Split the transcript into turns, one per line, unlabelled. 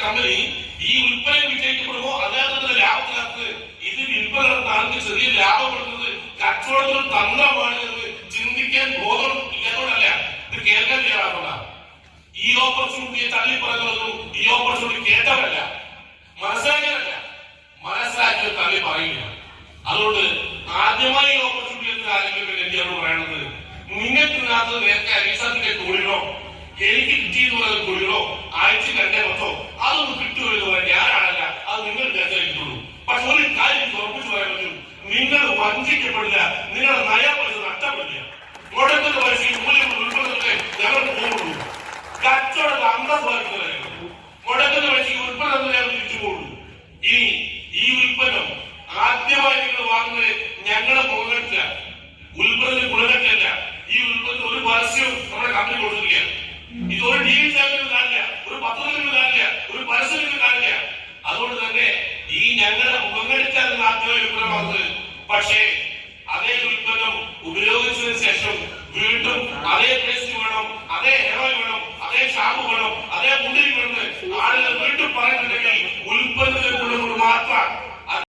Company ഈ ഉൽപ്പന്നം വിജയിക്കപ്പെടുമ്പോ അദ്ദേഹത്തിന്റെ ലാഭത്തിനകത്ത് ഇത് വിൽപ്പന നടത്താൻ ചെറിയ ലാഭം കൊടുക്കുന്നത് കച്ചവടത്തിന് തന്ത്രമാണ് എന്ന് ചിന്തിക്കാൻ ബോധം ഇല്ലാത്തതല്ല, ഇത് കേൾക്കാൻ തയ്യാറാവണ്ട. ഈ ഓപ്പർച്യൂണിറ്റിയെ തള്ളി പറയുന്നതൊന്നും ഈ ഓപ്പർച്യൂണിറ്റി കേട്ടവരല്ല, മനസ്സിലാക്കിയവരല്ല, മനസ്സിലാക്കിയ തള്ളി പറയുക. അതുകൊണ്ട് ആദ്യമായി ഈ ഓപ്പർച്യൂണിറ്റി ആരെങ്കിലും എന്തിനോട് പറയണത്, നിങ്ങൾക്ക് ഇതിനകത്ത് നേരത്തെ അരീസാത്തിന്റെ തൊഴിലോ എനിക്ക് കിട്ടിയെന്ന് തൊഴിലോ ആഴ്ച രണ്ടേ മൊത്തോ അതൊന്നും കിട്ടുമല്ലോ ഞാനാണല്ല, അത് നിങ്ങൾ വിചാരിച്ചിട്ടുള്ളൂ. പക്ഷെ ഒരു കാര്യം ഉറപ്പിച്ചു പറയാൻ പറ്റും, നിങ്ങൾ വഞ്ചിക്കപ്പെടില്ല, നിങ്ങളുടെ നയ പൈസ നഷ്ടപ്പെടില്ല. മുടക്കുന്ന പൈസയും മൂല്യം ഉൾപ്പെടുന്നതൊക്കെ ഞങ്ങൾ പോകുള്ളൂ. കച്ചവട അന്തസ്സായിരിക്കും. മുടക്കുന്ന പൈസയ്ക്ക് ഉൽപ്പന്നം ഞങ്ങൾ തിരിച്ചു പോകുള്ളൂ. ഇനി ഈ ഉൽപ്പന്നം ആദ്യമായി നിങ്ങൾ വാങ്ങുന്നത് ഞങ്ങളുടെ മുഖത്തില്ല, ഉൽപ്പന്നത്തിന് ഗുണമല്ല. ഈ ഉൽപ്പന്നം ഒരു പരസ്യവും നമ്മുടെ കമ്പനി കൊടുത്തില്ല. ഇതൊരു ടി വി ചാനലിൽ കാണില്ല, ഒരു പത്രത്തിൽ കാണില്ല, ഒരു പരസ്യത്തിൽ കാണില്ല. അതുകൊണ്ട് തന്നെ ഈ ഞങ്ങളുടെ മുഖങ്ങളിച്ചാൽ ആദ്യമായി ഉൽപ്പന്നം വന്നത്. പക്ഷേ